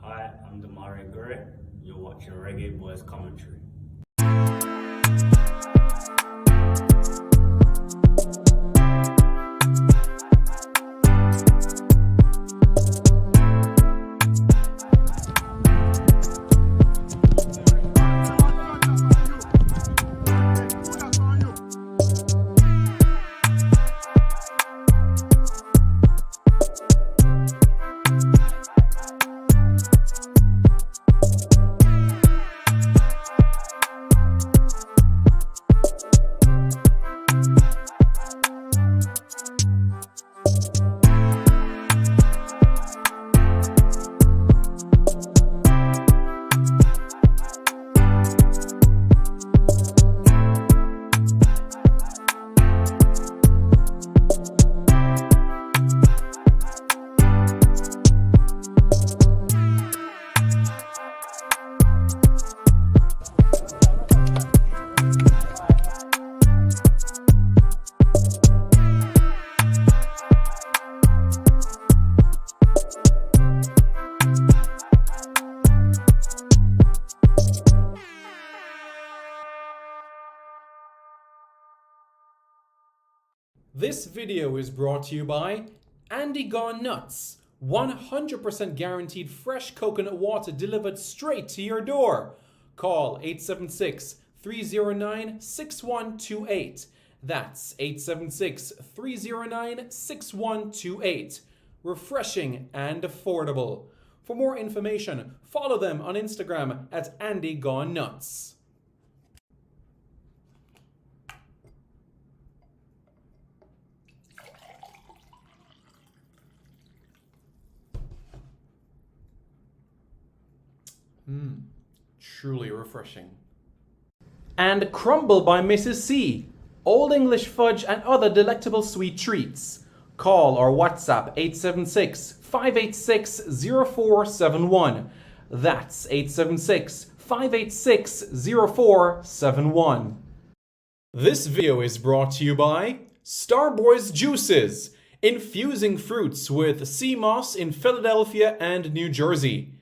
Hi, I'm Damari Gurry. You're watching Reggae Boys Commentary. This video is brought to you by Andy Gone Nuts. 100% guaranteed fresh coconut water delivered straight to your door. Call 876-309-6128. That's 876-309-6128. Refreshing and affordable. For more information, follow them on Instagram at Andy Gone Nuts. Truly refreshing. And Crumble by Mrs. C. Old English fudge and other delectable sweet treats. Call or WhatsApp 876-586-0471. That's 876-586-0471. This video is brought to you by Starboys Juices. Infusing fruits with sea moss in Philadelphia and New Jersey.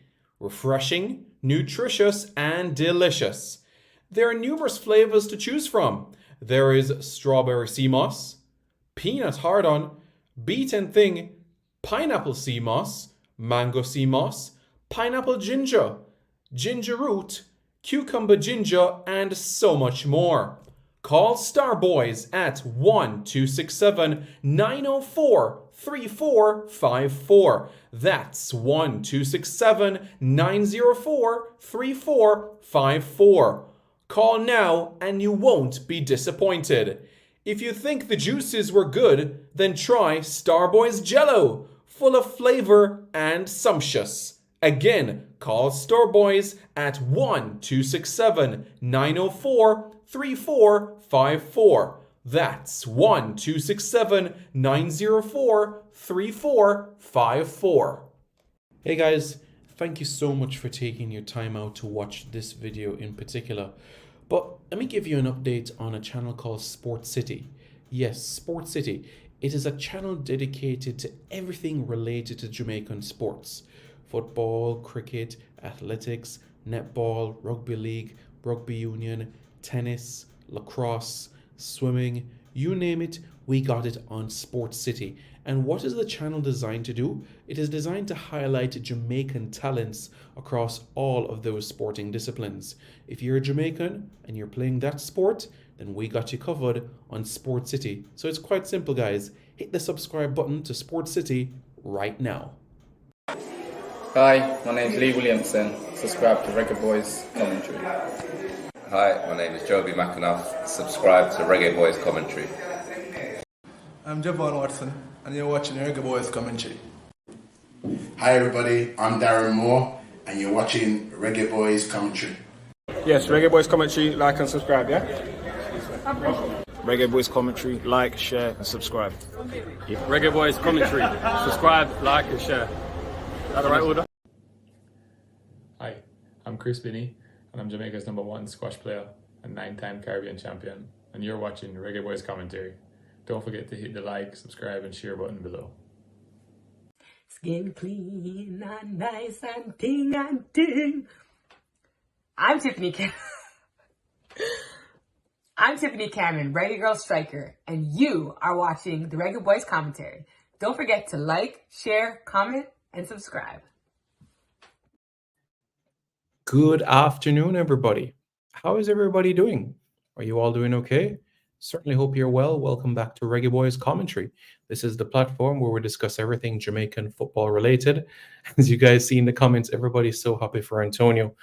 Refreshing, nutritious, and delicious. There are numerous flavors to choose from. There is strawberry sea moss, peanut hard-on, beaten thing, pineapple sea moss, mango sea moss, pineapple ginger, ginger root, cucumber ginger, and so much more. Call Starboys at 1-267-904-3454. That's 1-267-904-3454. Call now and you won't be disappointed. If you think the juices were good, then try Starboys Jello, full of flavor and sumptuous. Again, call Starboys at 1-267-904-3454. That's 1-267-904-3454. Hey guys, thank you so much for taking your time out to watch this video in particular. But let me give you an update on a channel called Sport City. Yes, Sport City. It is a channel dedicated to everything related to Jamaican sports. Football, cricket, athletics, netball, rugby league, rugby union, tennis, lacrosse, swimming, you name it, we got it on Sport City. And what is the channel designed to do? It is designed to highlight Jamaican talents across all of those sporting disciplines. If you're a Jamaican and you're playing that sport, then we got you covered on Sport City. So it's quite simple, guys. Hit the subscribe button to Sport City right now. Hi, my name's Lee Williamson. Subscribe to Reggae Boys Commentary. Hi, my name is Joby McAnuff. Subscribe to Reggae Boys Commentary. I'm Javon Watson, and you're watching Reggae Boys Commentary. Hi everybody, I'm Darren Moore, and you're watching Reggae Boys Commentary. Yes, Reggae Boys Commentary, like and subscribe, yeah? Reggae Boys Commentary, like, share and subscribe. Reggae Boys Commentary, subscribe, like and share. Is that the right order? Hi, I'm Chris Binney, and I'm Jamaica's #1 squash player and 9-time Caribbean champion, and you're watching Reggae Boys Commentary. Don't forget to hit the like, subscribe and share button below. Skin clean and nice and ting and ting. I'm Tiffany Cameron, Reggae Girl Striker, and you are watching the Reggae Boys Commentary. Don't forget to like, share, comment, and subscribe. Good afternoon, everybody. How is everybody doing? Are you all doing okay? Certainly hope you're well. Welcome back to Reggae Boys Commentary. This is the platform where we discuss everything Jamaican football related. As you guys see in the comments, everybody's so happy for Antonio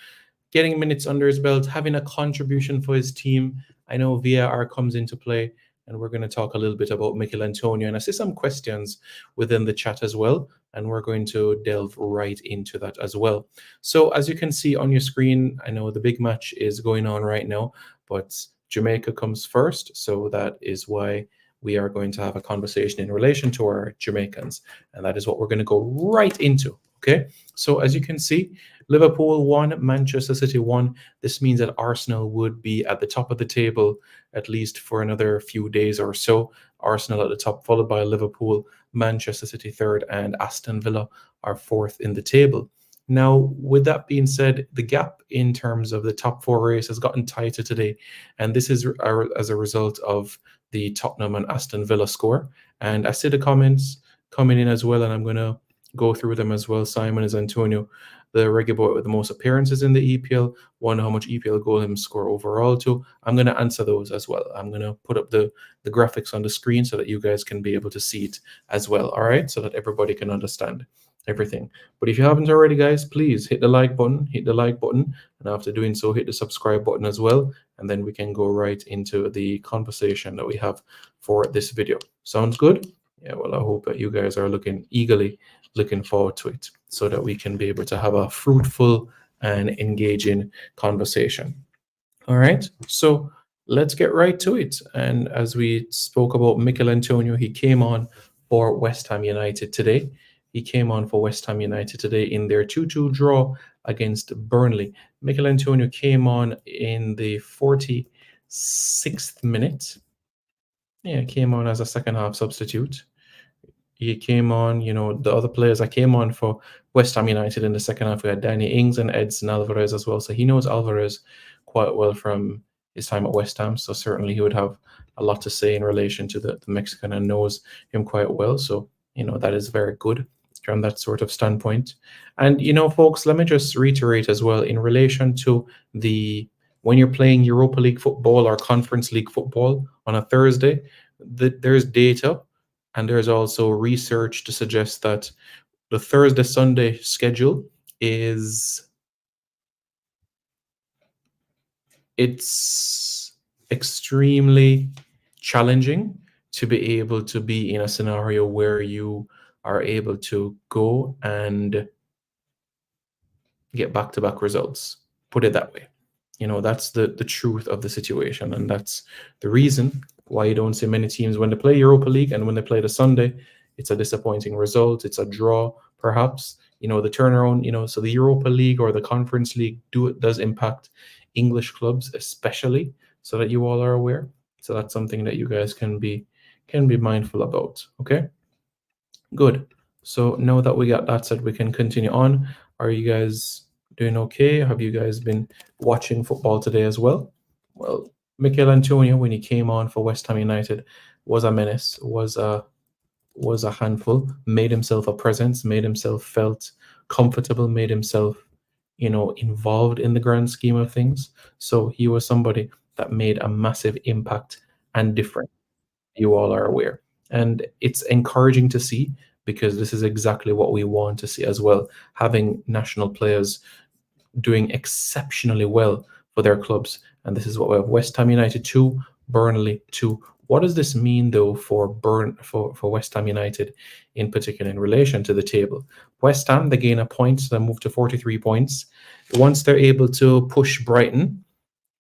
getting minutes under his belt, having a contribution for his team. I know VAR comes into play, and we're going to talk a little bit about Michail Antonio. And I see some questions within the chat as well, and we're going to delve right into that as well. So as you can see on your screen, I know the big match is going on right now, but Jamaica comes first. So that is why we are going to have a conversation in relation to our Jamaicans. And that is what we're going to go right into. Okay, so as you can see, Liverpool won, Manchester City won. This means that Arsenal would be at the top of the table at least for another few days or so. Arsenal at the top, followed by Liverpool, Manchester City third, and Aston Villa are fourth in the table. Now, with that being said, the gap in terms of the top four race has gotten tighter today, and this is as a result of the Tottenham and Aston Villa score. And I see the comments coming in as well, and I'm going to go through them as well. Simon is Antonio, the Reggae Boy with the most appearances in the EPL. Wonder how much EPL goal him score overall to. I'm going to answer those as well. I'm going to put up the graphics on the screen so that you guys can be able to see it as well. All right, so that everybody can understand everything. But if you haven't already, guys, please hit the like button, and after doing so, hit the subscribe button as well, and then we can go right into the conversation that we have for this video. Sounds good? Yeah, well, I hope that you guys are eagerly looking forward to it so that we can be able to have a fruitful and engaging conversation. All right, so let's get right to it. And as we spoke about Michail Antonio, he came on for West Ham United today. In their 2-2 draw against Burnley. Michail Antonio came on in the 46th minute. Yeah, came on as a second half substitute. He came on, the other players that came on for West Ham United in the second half, we had Danny Ings and Edson Alvarez as well. So he knows Alvarez quite well from his time at West Ham. So certainly he would have a lot to say in relation to the Mexican and knows him quite well. So, that is very good from that sort of standpoint. And, folks, let me just reiterate as well in relation to when you're playing Europa League football or Conference League football on a Thursday, there's data and there's also research to suggest that the Thursday-Sunday schedule it's extremely challenging to be able to be in a scenario where you are able to go and get back-to-back results. Put it that way. That's the truth of the situation, and that's the reason why you don't see many teams when they play Europa League and when they play the Sunday, it's a disappointing result. It's a draw, perhaps. The turnaround, so the Europa League or the Conference League does impact English clubs, especially, so that you all are aware. So that's something that you guys can be mindful about. Okay, good. So now that we got that said, we can continue on. Are you guys doing okay? Have you guys been watching football today as well? Well, Michail Antonio, when he came on for West Ham United, was a menace, was a handful, made himself a presence, made himself felt comfortable, made himself, involved in the grand scheme of things. So he was somebody that made a massive impact and difference. You all are aware. And it's encouraging to see because this is exactly what we want to see as well. Having national players doing exceptionally well for their clubs. And this is what we have: West Ham United 2, Burnley 2. What does this mean, though, for West Ham United in particular in relation to the table? West Ham, they gain a point, so they move to 43 points. Once they're able to push Brighton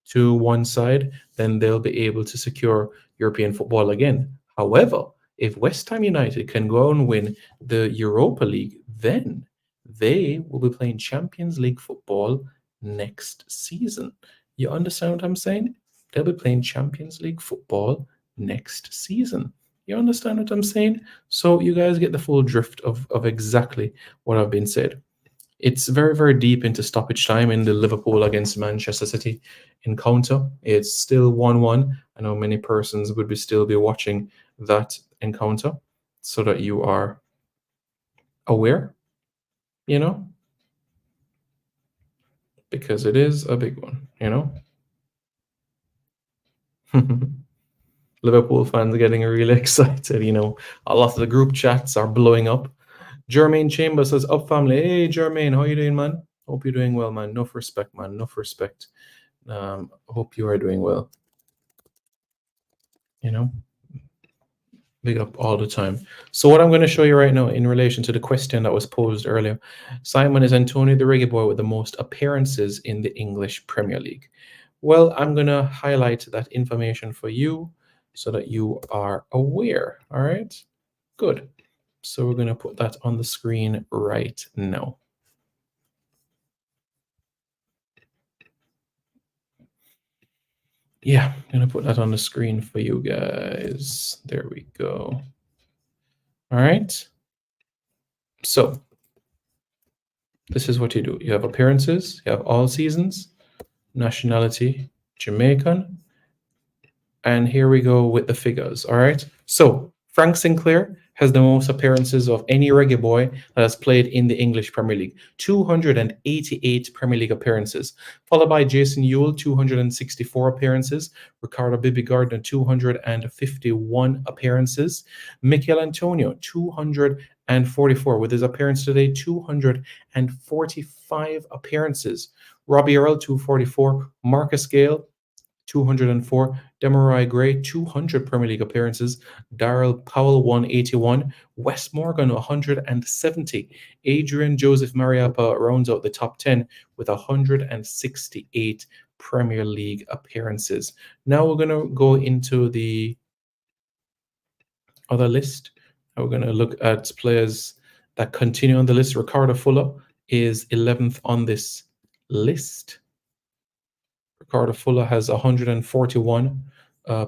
to one side, then they'll be able to secure European football again. However, if West Ham United can go and win the Europa League, then they will be playing Champions League football next season. You understand what I'm saying? They'll be playing Champions League football next season. You understand what I'm saying? So you guys get the full drift of exactly what I've been said. It's very, very deep into stoppage time in the Liverpool against Manchester City encounter. It's still 1-1. I know many persons would still be watching that encounter so that you are aware, you know, because it is a big one, you know. Liverpool fans are getting really excited, you know. A lot of the group chats are blowing up. Jermaine Chambers says, "Up family." Hey Jermaine, how you doing, man? Hope you're doing well, man. Enough respect, man. Enough respect. Hope you are doing well. You know, big up all the time. So what I'm going to show you right now in relation to the question that was posed earlier, Simon, is Antonio the Reggae Boy with the most appearances in the English Premier League? Well, I'm going to highlight that information for you so that you are aware. All right, good. So we're going to put that on the screen right now. Yeah, I'm going to put that on the screen for you guys. There we go. All right. So this is what you do. You have appearances, you have all seasons, nationality, Jamaican, and here we go with the figures. All right. So Frank Sinclair has the most appearances of any reggae boy that has played in the English Premier League, 288 Premier League appearances, followed by Jason Ewell, 264 appearances, Ricardo Bibi Gardner, 251 appearances, Michail Antonio, 244, with his appearance today, 245 appearances, Robbie Earl, 244, Marcus Gale, 204, Demarai Gray, 200 Premier League appearances, Darrell Powell, 181, Wes Morgan, 170, Adrian Joseph Mariappa rounds out the top 10 with 168 Premier League appearances. Now we're going to go into the other list. We're going to look at players that continue on the list. Ricardo Fuller is 11th on this list. Ricardo Fuller has 141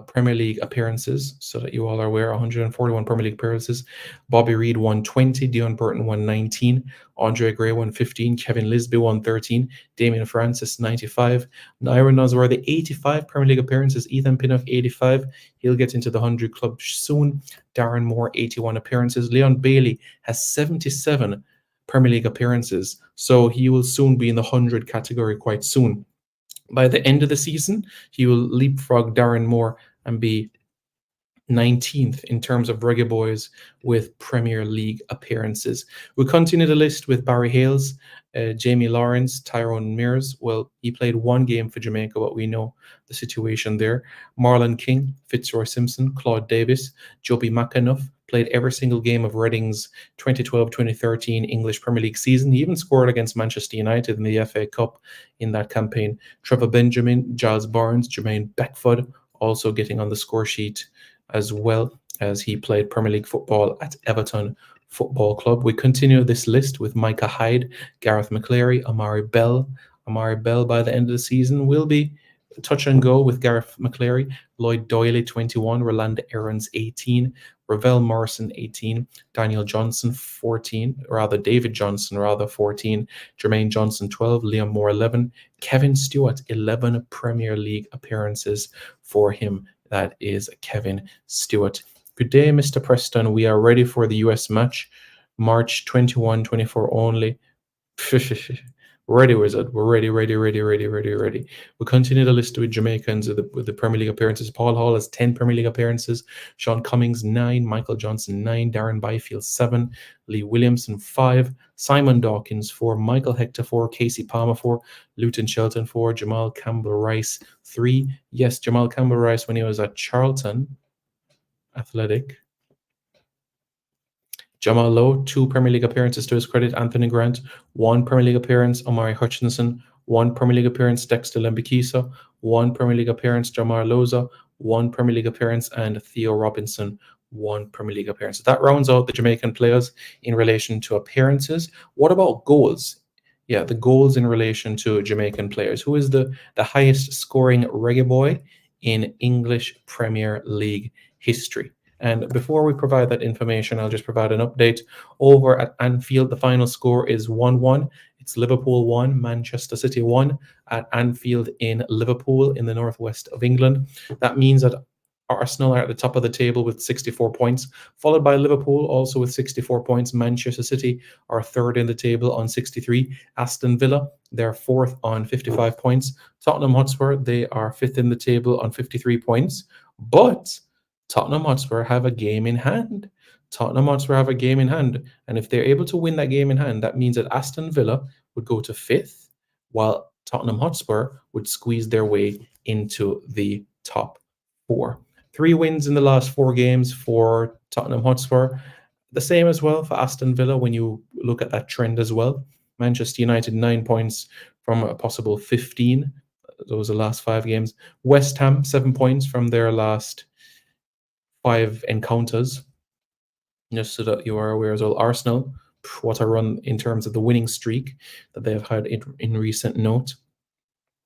Premier League appearances, so that you all are aware, 141 Premier League appearances. Bobby Reid, 120. Dion Burton, 119. Andre Gray, 115. Kevin Lisby, 113. Damian Francis, 95. Iron Nosworthy, 85 Premier League appearances. Ethan Pinnock, 85. He'll get into the 100 club soon. Darren Moore, 81 appearances. Leon Bailey has 77 Premier League appearances, so he will soon be in the 100 category quite soon. By the end of the season, he will leapfrog Darren Moore and be 19th in terms of Reggae Boys with Premier League appearances. We'll continue the list with Barry Hales, Jamie Lawrence, Tyrone Mears. Well, he played one game for Jamaica, but we know the situation there. Marlon King, Fitzroy Simpson, Claude Davis, Joby McAnuff, played every single game of Reading's 2012-2013 English Premier League season. He even scored against Manchester United in the FA Cup in that campaign. Trevor Benjamin, Giles Barnes, Jermaine Beckford also getting on the score sheet, as well as he played Premier League football at Everton Football Club. We continue this list with Micah Hyde, Gareth McCleary, Amari Bell. Amari Bell by the end of the season will be touch and go with Gareth McCleary. Lloyd Doyley, 21. Rolanda Aarons, 18. Ravel Morrison, 18. Daniel Johnson, 14. David Johnson, 14. Jermaine Johnson, 12. Liam Moore, 11. Kevin Stewart, 11 Premier League appearances for him. That is Kevin Stewart. Good day, Mr. Preston. We are ready for the US match. March 21, 24 only. Ready, Wizard. We're ready. We'll continue the list with Jamaicans with the Premier League appearances. Paul Hall has 10 Premier League appearances. Sean Cummings, 9. Michael Johnson, 9. Darren Byfield, 7. Lee Williamson, 5. Simon Dawkins, 4. Michael Hector, 4. Casey Palmer, 4. Luton Shelton, 4. Jamal Campbell-Rice, 3. Yes, Jamal Campbell-Rice when he was at Charlton Athletic. Jamal Lowe, 2 Premier League appearances to his credit. Anthony Grant, 1 Premier League appearance. Omari Hutchinson, 1 Premier League appearance. Dexter Lembikisa, 1 Premier League appearance. Jamar Loza, 1 Premier League appearance. And Theo Robinson, 1 Premier League appearance. That rounds out the Jamaican players in relation to appearances. What about goals? Yeah, the goals in relation to Jamaican players. Who is the highest scoring reggae boy in English Premier League history? And before we provide that information, I'll just provide an update. Over at Anfield, the final score is 1-1. It's Liverpool 1, Manchester City 1 at Anfield in Liverpool in the northwest of England. That means that Arsenal are at the top of the table with 64 points, followed by Liverpool also with 64 points. Manchester City are third in the table on 63. Aston Villa, they're fourth on 55 points. Tottenham Hotspur, they are fifth in the table on 53 points. But Tottenham Hotspur have a game in hand. Tottenham Hotspur have a game in hand. And if they're able to win that game in hand, that means that Aston Villa would go to fifth, while Tottenham Hotspur would squeeze their way into the top four. 3 wins in the last 4 games for Tottenham Hotspur. The same as well for Aston Villa when you look at that trend as well. Manchester United 9 points from a possible 15. Those are the last 5 games. West Ham 7 points from their last 5 encounters. Just so that you are aware as well. Arsenal, what a run in terms of the winning streak that they've had in recent note.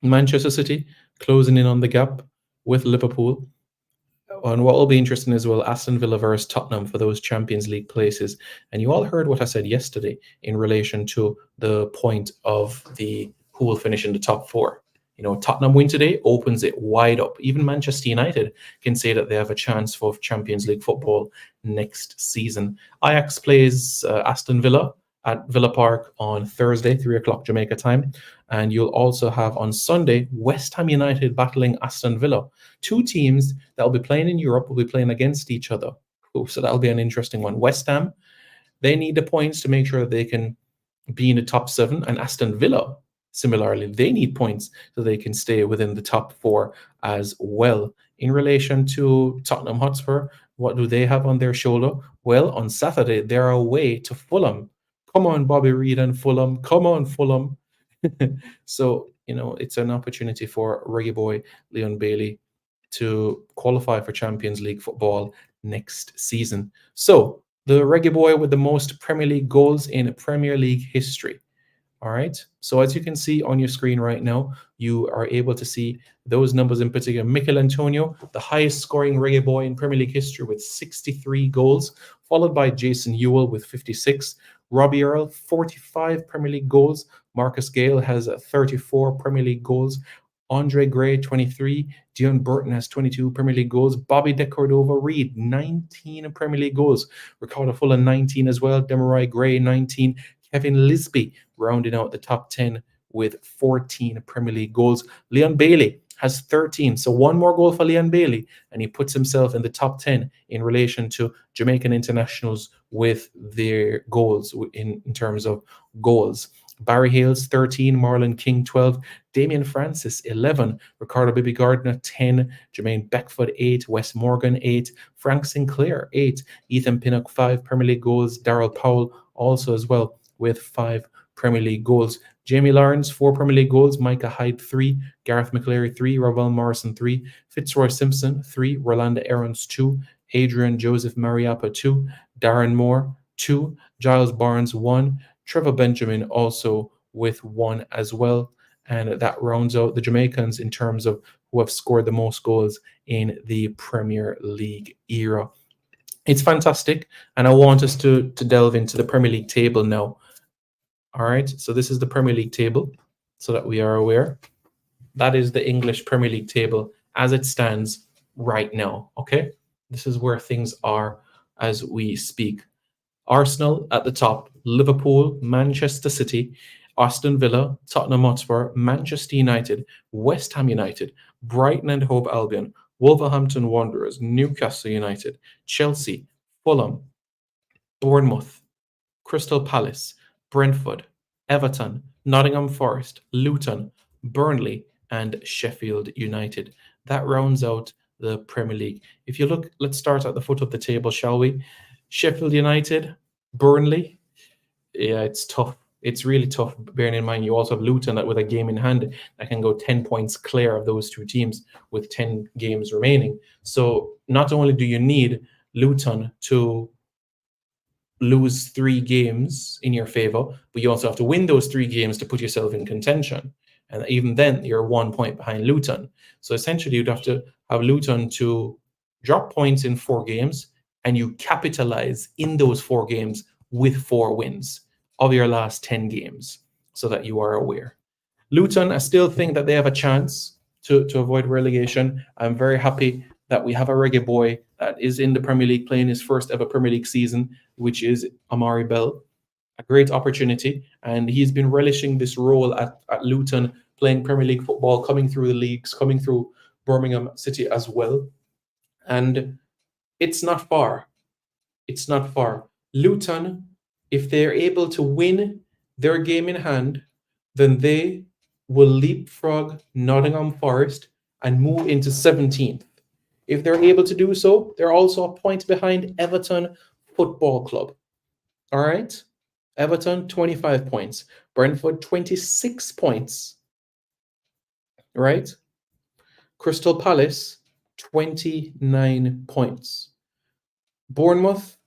Manchester City closing in on the gap with Liverpool. And what will be interesting as well, Aston Villa versus Tottenham for those Champions League places. And you all heard what I said yesterday in relation to the point of the who will finish in the top 4. You know, Tottenham win today opens it wide up. Even Manchester United can say that they have a chance for Champions League football next season. Ajax plays Aston Villa at Villa Park on Thursday, 3 o'clock Jamaica time. And you'll also have on Sunday, West Ham United battling Aston Villa. 2 teams that will be playing in Europe will be playing against each other. So that'll be an interesting one. West Ham, they need the points to make sure they can be in the top 7. And Aston Villa, similarly, they need points so they can stay within the top 4 as well. In relation to Tottenham Hotspur, what do they have on their shoulder? Well, on Saturday, they're away to Fulham. Come on, Bobby Reid and Fulham. Come on, Fulham. So, you know, it's an opportunity for Reggae Boy Leon Bailey to qualify for Champions League football next season. So, the Reggae Boy with the most Premier League goals in Premier League history. All right. So as you can see on your screen right now, you are able to see those numbers in particular. Michail Antonio, the highest scoring Reggae Boy in Premier League history with 63 goals, followed by Jason Ewell with 56. Robbie Earle, 45 Premier League goals. Marcus Gale has 34 Premier League goals. Andre Gray, 23. Dion Burton has 22 Premier League goals. Bobby De Cordova-Reid, 19 Premier League goals. Ricardo Fuller, 19 as well. Demarai Gray, 19. Kevin Lisby rounding out the top 10 with 14 Premier League goals. Leon Bailey has 13. So 1 more goal for Leon Bailey, and he puts himself in the top 10 in relation to Jamaican internationals with their goals in terms of goals. Barry Hales, 13. Marlon King, 12. Damian Francis, 11. Ricardo Bibi Gardner, 10. Jermaine Beckford, 8. Wes Morgan, 8. Frank Sinclair, 8. Ethan Pinnock, 5 Premier League goals. Darrell Powell also as well with 5 Premier League goals. Jamie Lawrence, 4 Premier League goals. Micah Hyde, 3. Gareth McCleary, 3. Ravel Morrison, 3. Fitzroy Simpson, 3. Rolanda Aarons, 2. Adrian Joseph Mariappa, 2. Darren Moore, 2. Giles Barnes, 1. Trevor Benjamin also with 1 as well. And that rounds out the Jamaicans in terms of who have scored the most goals in the Premier League era. It's fantastic. And I want us to delve into the Premier League table now. All right. So this is the Premier League table so that we are aware. That is the English Premier League table as it stands right now. Okay. This is where things are as we speak. Arsenal at the top, Liverpool, Manchester City, Aston Villa, Tottenham Hotspur, Manchester United, West Ham United, Brighton and Hove Albion, Wolverhampton Wanderers, Newcastle United, Chelsea, Fulham, Bournemouth, Crystal Palace, Brentford, Everton, Nottingham Forest, Luton, Burnley, and Sheffield United. That rounds out the Premier League. If you look, let's start at the foot of the table, shall we? Sheffield United, Burnley. Yeah, it's tough. It's really tough, bearing in mind you also have Luton that with a game in hand that can go 10 points clear of those 2 teams with 10 games remaining. So not only do you need Luton to lose 3 games in your favor, but you also have to win those 3 games to put yourself in contention. And even then, you're 1 point behind Luton. So essentially, you'd have to have Luton to drop points in 4 games, and you capitalize in those 4 games with 4 wins of your last 10 games, so that you are aware. Luton, I still think that they have a chance to avoid relegation. I'm very happy that we have a reggae boy that is in the Premier League playing his first ever Premier League season, which is Amari Bell. A great opportunity, and he's been relishing this role at Luton, playing Premier League football, coming through the leagues, coming through Birmingham City as well. And it's not far. It's not far. Luton, if they're able to win their game in hand, then they will leapfrog Nottingham Forest and move into 17th. If they're able to do so, they're also a point behind Everton Football Club. All right? Everton, 25 points. Brentford, 26 points. Right? Crystal Palace, 29 points. Bournemouth,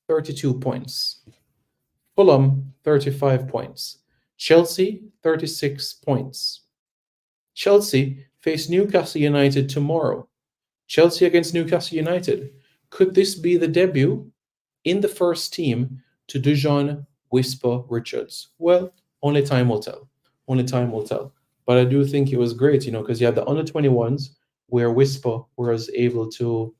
32 points. Fulham, 35 points. Chelsea, 36 points. Chelsea face Newcastle United tomorrow. Chelsea against Newcastle United. Could this be the debut in the first team to Dujon Whisper Richards? Well, only time will tell. Only time will tell. But I do think it was great, because you had the under-21s where Whisper was able to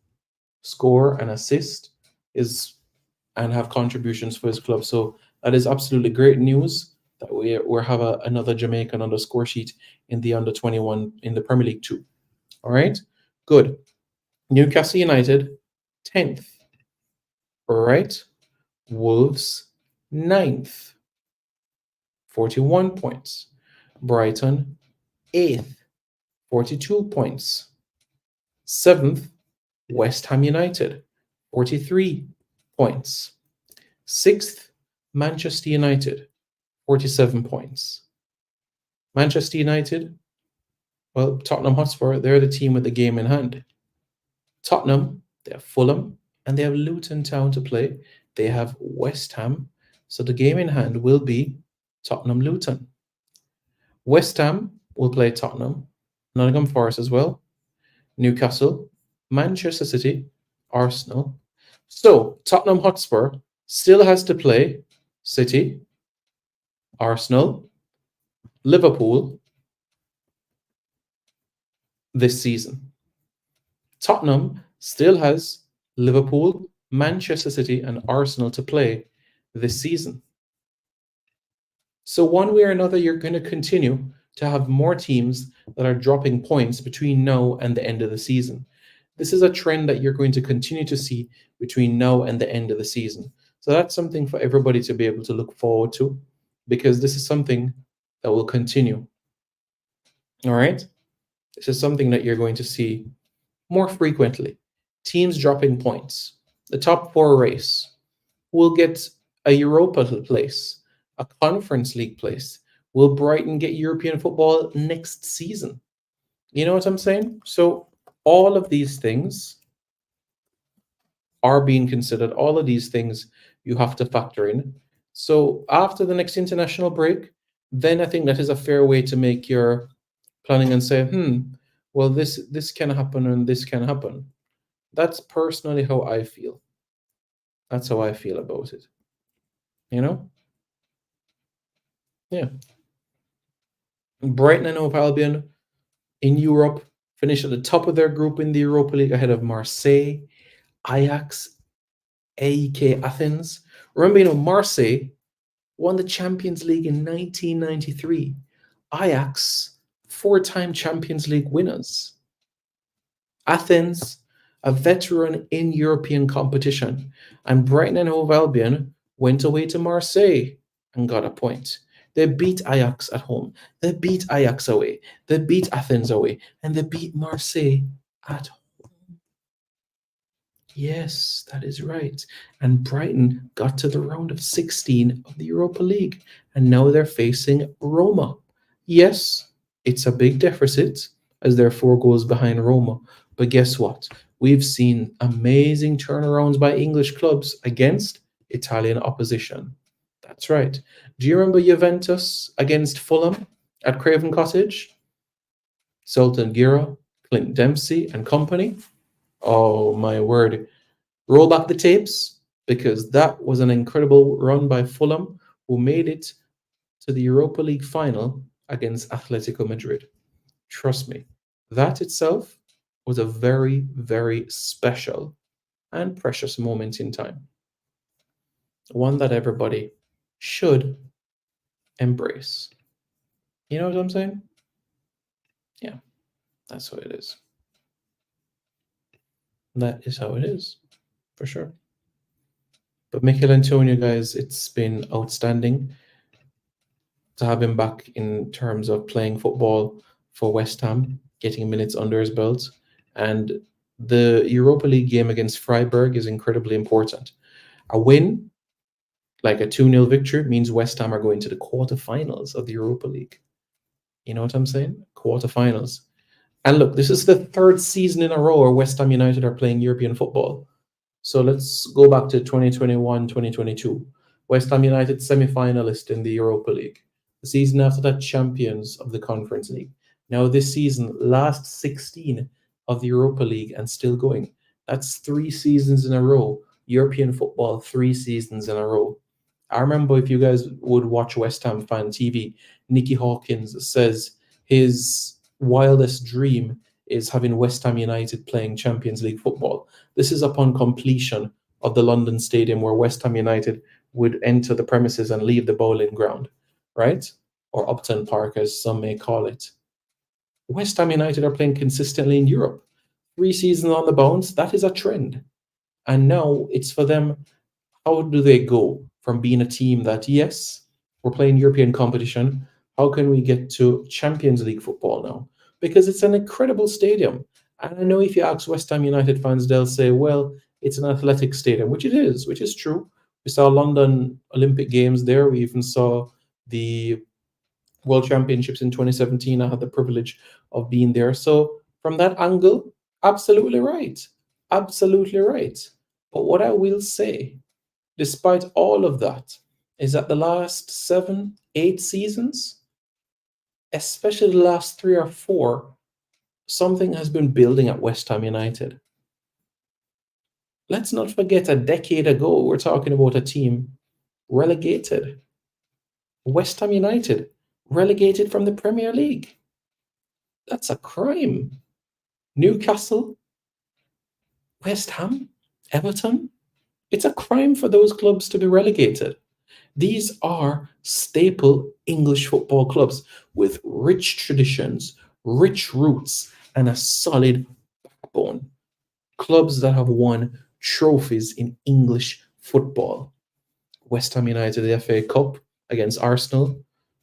score and assist and have contributions for his club. So that is absolutely great news that we have another Jamaican on the score sheet in the under-21 in the Premier League 2. All right, good. Newcastle United, 10th. All right. Wolves, 9th. 41 points. Brighton, 8th. 42 points. 7th, West Ham United, 43 points. 6th, Manchester United, 47 points. Manchester United, well, Tottenham Hotspur, they're the team with the game in hand. Tottenham, they have Fulham, and they have Luton Town to play. They have West Ham. So the game in hand will be Tottenham-Luton. West Ham will play Tottenham, Nottingham Forest as well, Newcastle, Manchester City, Arsenal. So Tottenham Hotspur still has to play City, Arsenal, Liverpool this season. Tottenham still has Liverpool, Manchester City, and Arsenal to play this season. So one way or another, you're going to continue to have more teams that are dropping points between now and the end of the season. This is a trend that you're going to continue to see between now and the end of the season. So that's something for everybody to be able to look forward to, because this is something that will continue. All right? This is something that you're going to see more frequently. Teams dropping points. The top 4 race will get a Europa place, a Conference League place. Will Brighton get European football next season? You know what I'm saying? So all of these things are being considered. All of these things you have to factor in. So after the next international break, then I think that is a fair way to make your planning and say, well, this can happen and this can happen. That's personally how I feel. That's how I feel about it. You know? Yeah. Brighton and Hove Albion in Europe finished at the top of their group in the Europa League ahead of Marseille, Ajax, AEK Athens. Remember, Marseille won the Champions League in 1993. Ajax, 4-time Champions League winners. Athens, a veteran in European competition. And Brighton and Hove Albion went away to Marseille and got a point. They beat Ajax at home. They beat Ajax away. They beat Athens away. And they beat Marseille at home. Yes, that is right. And Brighton got to the round of 16 of the Europa League. And now they're facing Roma. Yes, it's a big deficit as they're 4 goals behind Roma. But guess what? We've seen amazing turnarounds by English clubs against Italian opposition. That's right. Do you remember Juventus against Fulham at Craven Cottage? Sultan Gira, Clint Dempsey and company. Oh, my word. Roll back the tapes, because that was an incredible run by Fulham, who made it to the Europa League final against Atletico Madrid. Trust me, that itself was a very, very special and precious moment in time. One that everybody should embrace. You know what I'm saying? Yeah, that's what it is. That is how it is, for sure. But Michail Antonio, guys, it's been outstanding to have him back in terms of playing football for West Ham, getting minutes under his belt. And the Europa League game against Freiburg is incredibly important. A win, like a 2-0 victory, means West Ham are going to the quarterfinals of the Europa League. You know what I'm saying? Quarterfinals. And look, this is the third season in a row where West Ham United are playing European football. So let's go back to 2021-2022. West Ham United semi-finalist in the Europa League. The season after that, champions of the Conference League. Now this season, last 16 of the Europa League and still going. That's 3 seasons in a row. European football, 3 seasons in a row. I remember, if you guys would watch West Ham Fan TV, Nicky Hawkins says his wildest dream is having West Ham United playing Champions League football. This is upon completion of the London Stadium, where West Ham United would enter the premises and leave the bowling ground, right? Or Upton Park, as some may call it. West Ham United are playing consistently in Europe. 3 seasons on the bounce, that is a trend. And now it's for them, how do they go from being a team that, yes, we're playing European competition, how can we get to Champions League football now? Because it's an incredible stadium. And I know if you ask West Ham United fans, they'll say, well, it's an athletic stadium, which it is, which is true. We saw London Olympic Games there. We even saw the World Championships in 2017. I had the privilege of being there. So from that angle, absolutely right. Absolutely right. But what I will say, despite all of that, is that the last 7, 8 seasons, especially the last 3 or 4, something has been building at West Ham United. Let's not forget, a decade ago, we're talking about a team relegated. West Ham United relegated from the Premier League. That's a crime. Newcastle, West Ham, Everton, it's a crime for those clubs to be relegated. These are staple English football clubs with rich traditions, rich roots, and a solid backbone. Clubs that have won trophies in English football. West Ham United, the FA Cup against Arsenal.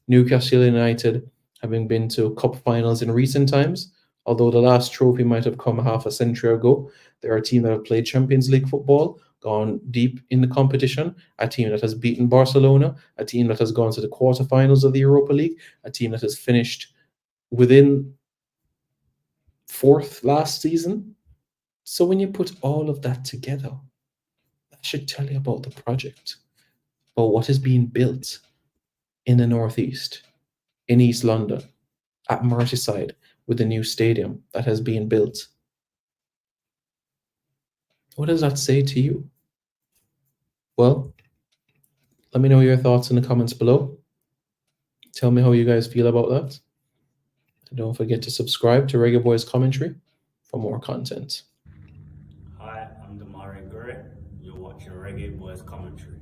Newcastle United having been to cup finals in recent times. Although the last trophy might have come half a century ago, they're a team that have played Champions League football, gone deep in the competition, a team that has beaten Barcelona, a team that has gone to the quarterfinals of the Europa League, a team that has finished within 4th last season. So when you put all of that together, that should tell you about the project, about what is being built in the Northeast, in East London, at Merseyside, with the new stadium that has been built. What does that say to you? Well, let me know your thoughts in the comments below. Tell me how you guys feel about that. And don't forget to subscribe to Reggae Boys Commentary for more content. Hi, I'm Damari Gray. You're watching Reggae Boys Commentary.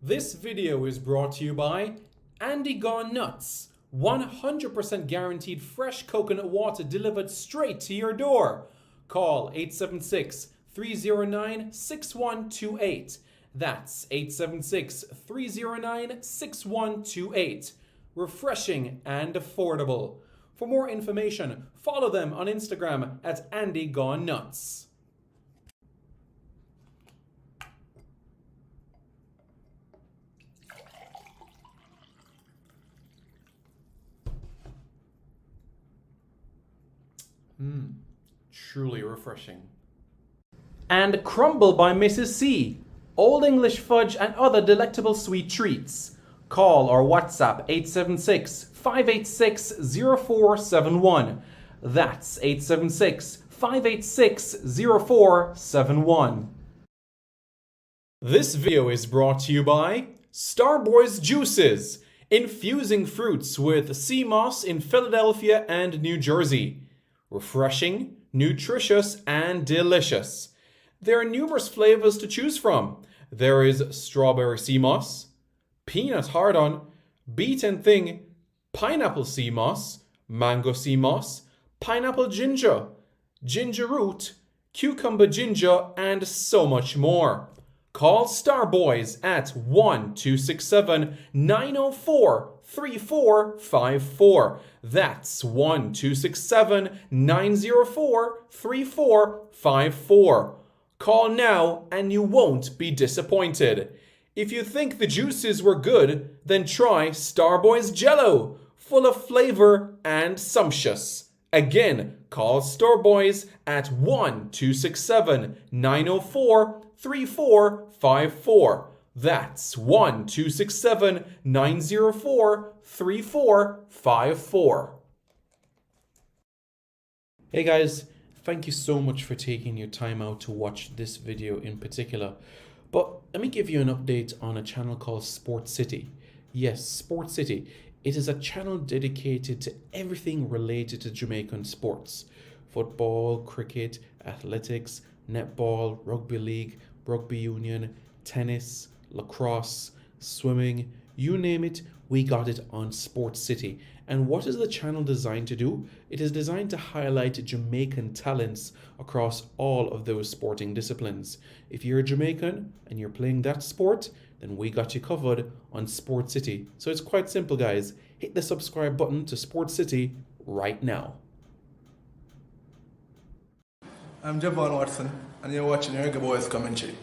This video is brought to you by Andy Gone Nuts. 100% guaranteed fresh coconut water delivered straight to your door. Call 876-309-6128. That's 876-309-6128. Refreshing and affordable. For more information, follow them on Instagram at Andy Gone Nuts. Truly refreshing. And Crumble by Mrs. C. Old English fudge and other delectable sweet treats. Call or WhatsApp 876-586-0471. That's 876-586-0471. This video is brought to you by Starboys Juices, infusing fruits with sea moss in Philadelphia and New Jersey. Refreshing, nutritious, and delicious. There are numerous flavors to choose from. There is strawberry sea moss, peanut hard-on, beaten thing, pineapple sea moss, mango sea moss, pineapple ginger, ginger root, cucumber ginger, and so much more. Call Starboys at 1-267-904-3454. That's 1-267-904-3454. Call now and you won't be disappointed. If you think the juices were good, then try Starboys Jello, full of flavor and sumptuous. Again, call Starboys at 1-267-904-3454. That's 1-267-904-3454. Hey guys, thank you so much for taking your time out to watch this video in particular. But let me give you an update on a channel called Sport City. Yes, Sport City. It is a channel dedicated to everything related to Jamaican sports. Football, cricket, athletics, netball, rugby league, rugby union, tennis, lacrosse, swimming, you name it, we got it on Sport City. And what is the channel designed to do? It is designed to highlight Jamaican talents across all of those sporting disciplines. If you're a Jamaican and you're playing that sport, then we got you covered on Sport City. So it's quite simple, guys. Hit the subscribe button to Sport City right now. I'm Javon Watson, and you're watching Reggae Boys commentary.